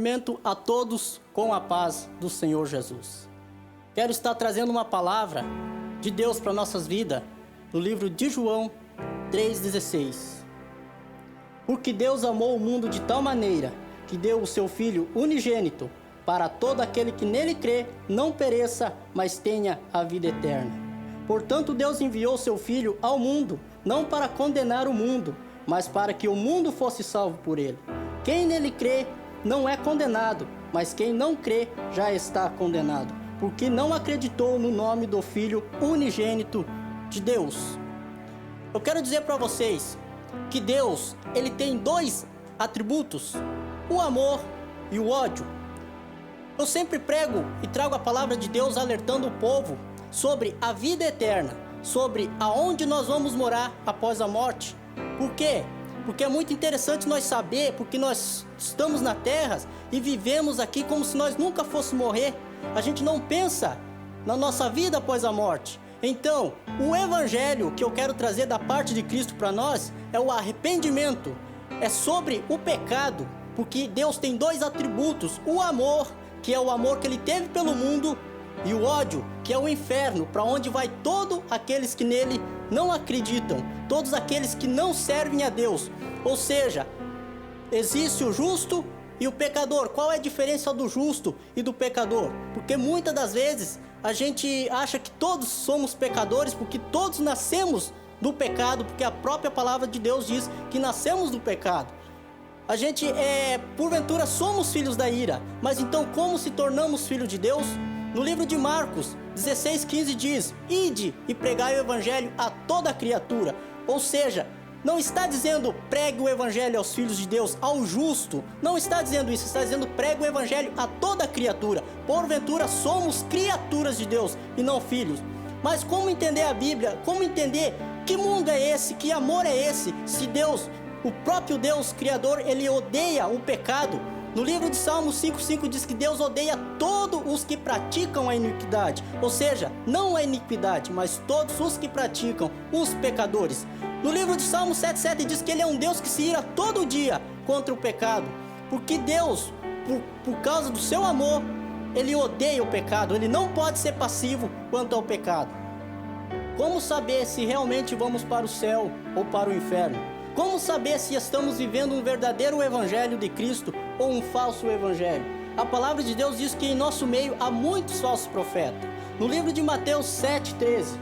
cumprimento a todos com a paz do Senhor Jesus. Quero estar trazendo uma palavra de Deus para nossas vidas, no livro de João 3,16. Porque Deus amou o mundo de tal maneira que deu o seu Filho unigênito, para todo aquele que nele crê não pereça, mas tenha a vida eterna. Portanto, Deus enviou seu Filho ao mundo, não para condenar o mundo, mas para que o mundo fosse salvo por ele. Quem nele crê não é condenado, mas quem não crê já está condenado, porque não acreditou no nome do Filho unigênito de Deus. Eu quero dizer para vocês que Deus, ele tem dois atributos, o amor e o ódio. Eu sempre prego e trago a palavra de Deus alertando o povo sobre a vida eterna, sobre aonde nós vamos morar após a morte. Por quê? Porque é muito interessante nós saber, porque nós estamos na terra e vivemos aqui como se nós nunca fôssemos morrer. A gente não pensa na nossa vida após a morte. Então, o evangelho que eu quero trazer da parte de Cristo para nós é o arrependimento. É sobre o pecado, porque Deus tem dois atributos: o amor, que é o amor que ele teve pelo mundo, e o ódio, que é o inferno, para onde vai todos aqueles que nele não acreditam, todos aqueles que não servem a Deus. Ou seja, existe o justo e o pecador. Qual é a diferença do justo e do pecador? Porque muitas das vezes a gente acha que todos somos pecadores, porque todos nascemos do pecado, porque a própria palavra de Deus diz que nascemos do pecado. A gente porventura somos filhos da ira, mas então como se tornamos filhos de Deus? No livro de Marcos 16:15 diz: ide e pregai o evangelho a toda criatura. Ou seja, não está dizendo pregue o evangelho aos filhos de Deus, ao justo. Não está dizendo isso, está dizendo pregue o evangelho a toda criatura. Porventura somos criaturas de Deus e não filhos. Mas como entender a Bíblia? Como entender que mundo é esse? Que amor é esse? Se Deus, o próprio Deus Criador, ele odeia o pecado. No livro de Salmos 5:5 diz que Deus odeia todos os que praticam a iniquidade. Ou seja, não a iniquidade, mas todos os que praticam, os pecadores. No livro de Salmos 7:7 diz que ele é um Deus que se ira todo dia contra o pecado. Porque Deus, por causa do seu amor, ele odeia o pecado. Ele não pode ser passivo quanto ao pecado. Como saber se realmente vamos para o céu ou para o inferno? Como saber se estamos vivendo um verdadeiro evangelho de Cristo ou um falso evangelho? A palavra de Deus diz que em nosso meio há muitos falsos profetas. No livro de Mateus 7:13,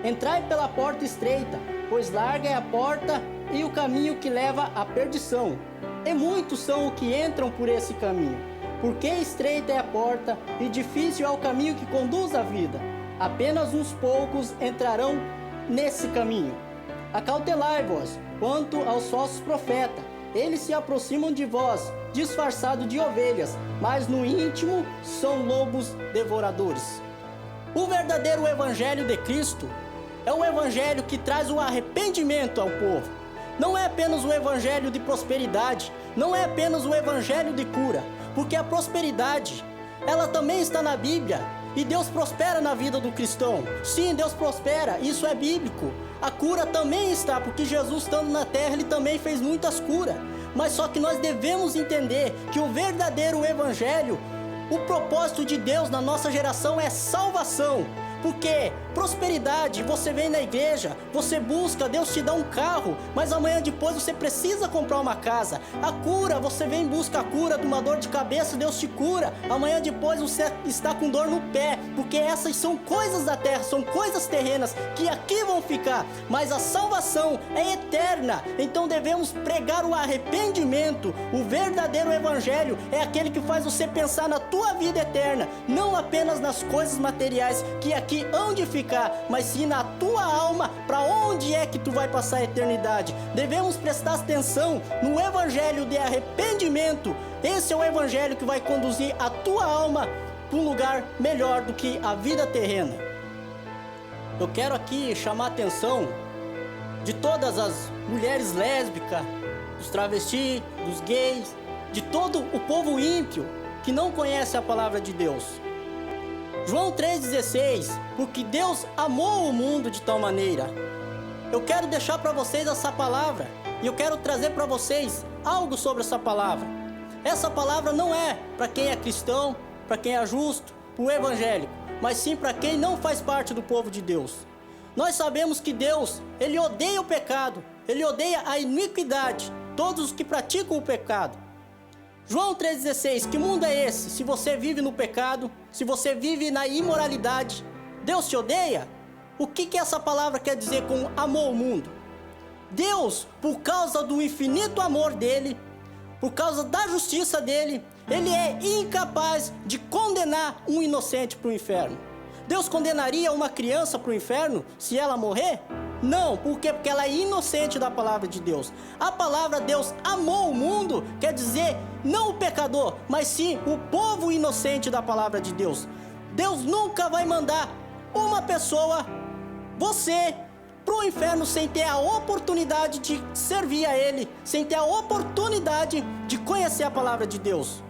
entrai pela porta estreita, pois larga é a porta e o caminho que leva à perdição, e muitos são os que entram por esse caminho. Porque estreita é a porta e difícil é o caminho que conduz à vida. Apenas uns poucos entrarão nesse caminho. Acautelai-vos quanto aos falsos profetas. Eles se aproximam de vós, disfarçados de ovelhas, mas no íntimo são lobos devoradores. O verdadeiro evangelho de Cristo é o evangelho que traz o arrependimento ao povo. Não é apenas o evangelho de prosperidade, não é apenas o evangelho de cura, porque a prosperidade, ela também está na Bíblia. E Deus prospera na vida do cristão. Sim, Deus prospera, isso é bíblico. A cura também está, porque Jesus, estando na terra, ele também fez muitas curas. Mas só que nós devemos entender que o verdadeiro evangelho, o propósito de Deus na nossa geração é salvação. Porque prosperidade, você vem na igreja, você busca, Deus te dá um carro, mas amanhã depois você precisa comprar uma casa. A cura, você vem e busca a cura de uma dor de cabeça, Deus te cura. Amanhã depois você está com dor no pé, porque essas são coisas da terra, são coisas terrenas que aqui vão ficar. Mas a salvação é eterna, então devemos pregar o arrependimento. O verdadeiro evangelho é aquele que faz você pensar na tua vida eterna, não apenas nas coisas materiais que aqui hão de ficar, mas sim na tua alma, para onde é que tu vai passar a eternidade. Devemos prestar atenção no evangelho de arrependimento. Esse é o evangelho que vai conduzir a tua alma para um lugar melhor do que a vida terrena. Eu quero aqui chamar a atenção de todas as mulheres lésbicas, dos travestis, dos gays, de todo o povo ímpio que não conhece a palavra de Deus. João 3,16, porque Deus amou o mundo de tal maneira. Eu quero deixar para vocês essa palavra e eu quero trazer para vocês algo sobre essa palavra. essa palavra não é para quem é cristão, para quem é justo, para o evangélico, mas sim para quem não faz parte do povo de Deus. Nós sabemos que Deus, Ele odeia o pecado, Ele odeia a iniquidade, todos os que praticam o pecado. João 3,16, que mundo é esse? Se você vive no pecado, se você vive na imoralidade, Deus te odeia? O que essa palavra quer dizer com amou o mundo? Deus, por causa do infinito amor dele, por causa da justiça dele, ele é incapaz de condenar um inocente para o inferno. Deus condenaria uma criança para o inferno se ela morrer? Não, por quê? Porque ela é inocente da palavra de Deus. A palavra Deus amou o mundo quer dizer não o pecador, mas sim o povo inocente da palavra de Deus. Deus nunca vai mandar uma pessoa, você, para o inferno sem ter a oportunidade de servir a Ele, sem ter a oportunidade de conhecer a palavra de Deus.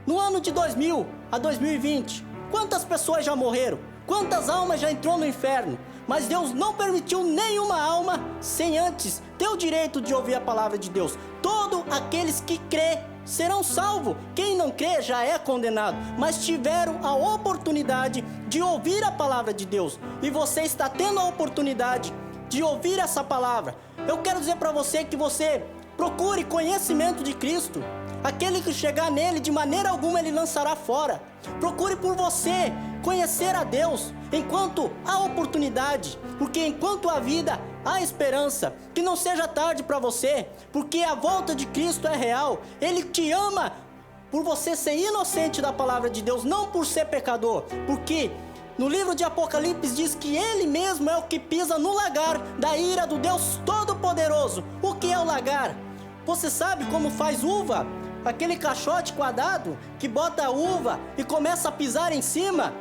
No ano de 2000 a 2020, quantas pessoas já morreram? Quantas almas já entrou no inferno? Mas Deus não permitiu nenhuma alma sem antes ter o direito de ouvir a palavra de Deus. Todos aqueles que crê serão salvos. Quem não crê já é condenado. Mas tiveram a oportunidade de ouvir a palavra de Deus. E você está tendo a oportunidade de ouvir essa palavra. Eu quero dizer para você que você procure conhecimento de Cristo. Aquele que chegar nele, de maneira alguma ele lançará fora. Procure por você conhecer a Deus enquanto há oportunidade, porque enquanto há vida, há esperança. Que não seja tarde para você, porque a volta de Cristo é real. Ele te ama por você ser inocente da palavra de Deus, não por ser pecador, porque no livro de Apocalipse diz que Ele mesmo é o que pisa no lagar da ira do Deus Todo-Poderoso. O que é o lagar? Você sabe como faz uva? Aquele caixote quadrado que bota a uva e começa a pisar em cima.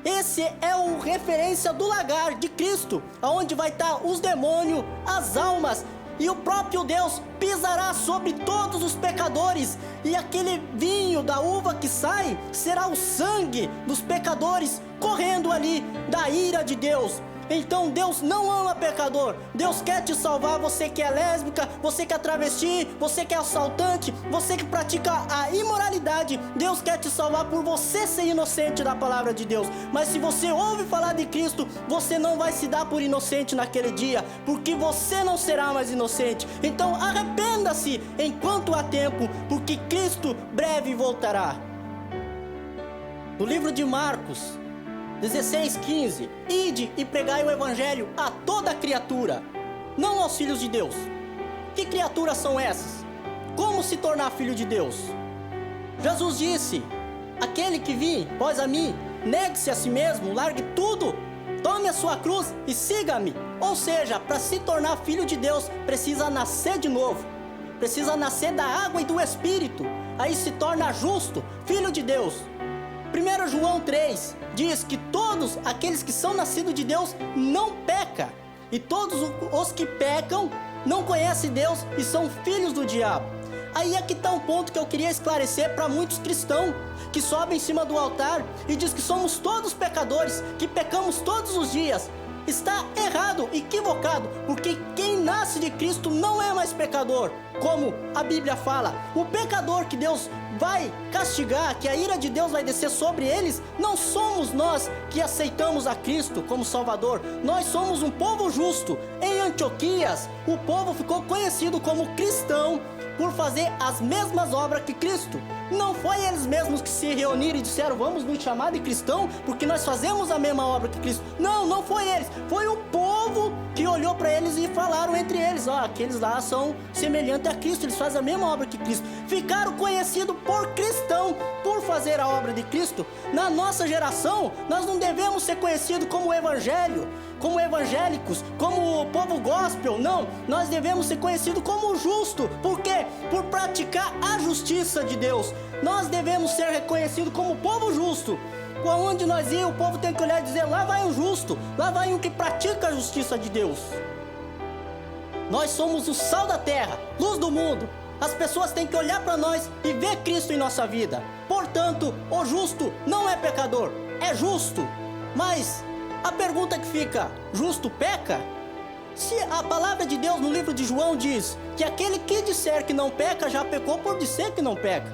Esse é o referência do lagar de Cristo, onde vai estar os demônios, as almas, e o próprio Deus pisará sobre todos os pecadores, e aquele vinho da uva que sai será o sangue dos pecadores correndo ali da ira de Deus. Então Deus não ama pecador. Deus quer te salvar. Você que é lésbica, você que é travesti, você que é assaltante, você que pratica a imoralidade, Deus quer te salvar por você ser inocente da palavra de Deus. Mas se você ouve falar de Cristo, você não vai se dar por inocente naquele dia, porque você não será mais inocente. Então arrependa-se enquanto há tempo, porque Cristo breve voltará. No livro de Marcos 16:15, ide e pregai o evangelho a toda criatura, não aos filhos de Deus. Que criaturas são essas? Como se tornar filho de Deus? Jesus disse, aquele que vir após a mim, negue-se a si mesmo, largue tudo, tome a sua cruz e siga-me. Ou seja, para se tornar filho de Deus, precisa nascer de novo, precisa nascer da água e do Espírito, aí se torna justo, filho de Deus. 1 João 3 diz que todos aqueles que são nascidos de Deus não pecam. E todos os que pecam não conhecem Deus e são filhos do diabo. Aí é que está um ponto que eu queria esclarecer para muitos cristãos que sobem em cima do altar e diz que somos todos pecadores, que pecamos todos os dias. Está errado, equivocado, porque quem nasce de Cristo não é mais pecador. Como a Bíblia fala, o pecador que Deus vai castigar, que a ira de Deus vai descer sobre eles, não somos nós que aceitamos a Cristo como Salvador. Nós somos um povo justo. Em Antioquias, o povo ficou conhecido como cristão por fazer as mesmas obras que Cristo. Não foi eles mesmos que se reuniram e disseram, vamos nos chamar de cristão porque nós fazemos a mesma obra que Cristo. Não foi eles. Foi o povo que olhou para eles e falaram entre eles, aqueles lá são semelhantes a Cristo, eles fazem a mesma obra que Cristo. Ficaram conhecidos por cristão, por fazer a obra de Cristo. Na nossa geração, nós não devemos ser conhecidos como evangelho, como evangélicos, como o povo gospel, não. Nós devemos ser conhecidos como justo. Por quê? Por praticar a justiça de Deus. Nós devemos ser reconhecidos como povo justo. Por onde nós ir, o povo tem que olhar e dizer, lá vai um justo, lá vai um que pratica a justiça de Deus. Nós somos o sal da terra, luz do mundo. As pessoas têm que olhar para nós e ver Cristo em nossa vida. Portanto, o justo não é pecador, é justo. Mas a pergunta que fica, justo peca? Se a palavra de Deus no livro de João diz que aquele que disser que não peca, já pecou por dizer que não peca.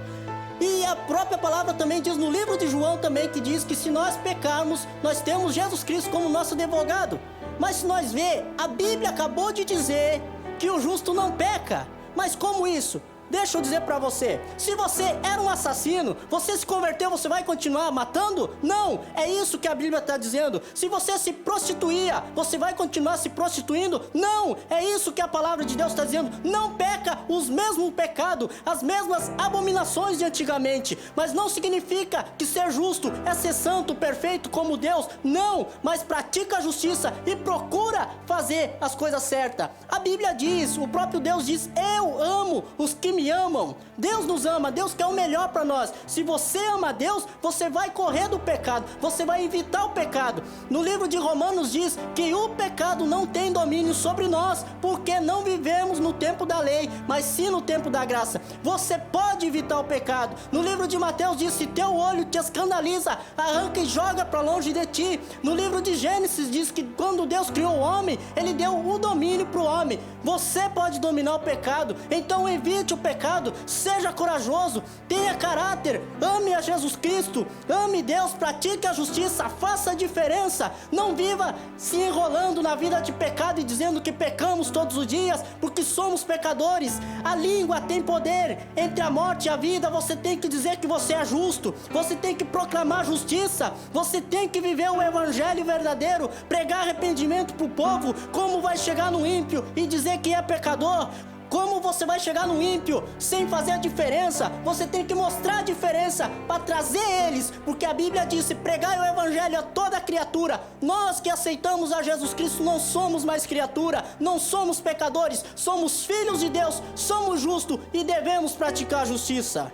E a própria palavra também diz no livro de João também, que diz que se nós pecarmos, nós temos Jesus Cristo como nosso advogado. Mas se nós ver, a Bíblia acabou de dizer que o justo não peca. Mas como isso? Deixa eu dizer pra você, se você era um assassino, você se converteu, você vai continuar matando? Não, é isso que a Bíblia está dizendo. Se você se prostituía, você vai continuar se prostituindo? Não, é isso que a palavra de Deus está dizendo. Não peca os mesmos pecados, as mesmas abominações de antigamente. Mas não significa que ser justo é ser santo, perfeito como Deus. Não, mas pratica a justiça e procura fazer as coisas certas. A Bíblia diz, o próprio Deus diz, eu amo os que me amam. Deus nos ama, Deus quer o melhor para nós. Se você ama a Deus, você vai correr do pecado, você vai evitar o pecado. No livro de Romanos diz que o pecado não tem domínio sobre nós, porque não vivemos no tempo da lei, mas sim no tempo da graça. Você pode evitar o pecado. No livro de Mateus diz, se teu olho te escandaliza, arranca e joga para longe de ti. No livro de Gênesis diz que quando Deus criou o homem, ele deu o domínio para o homem. Você pode dominar o pecado, então evite o pecado, seja corajoso, tenha caráter, ame a Jesus Cristo, ame Deus, pratique a justiça, faça a diferença. Não viva se enrolando na vida de pecado e dizendo que pecamos todos os dias, porque somos pecadores. A língua tem poder entre a morte e a vida. Você tem que dizer que você é justo, você tem que proclamar justiça, você tem que viver o evangelho verdadeiro, pregar arrependimento para o povo. Como vai chegar no ímpio e dizer que é pecador? Como você vai chegar no ímpio sem fazer a diferença? Você tem que mostrar a diferença para trazer eles, porque a Bíblia disse, pregai o evangelho a toda criatura. Nós que aceitamos a Jesus Cristo não somos mais criatura, não somos pecadores, somos filhos de Deus, somos justos e devemos praticar a justiça.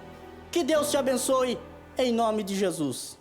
Que Deus te abençoe, em nome de Jesus.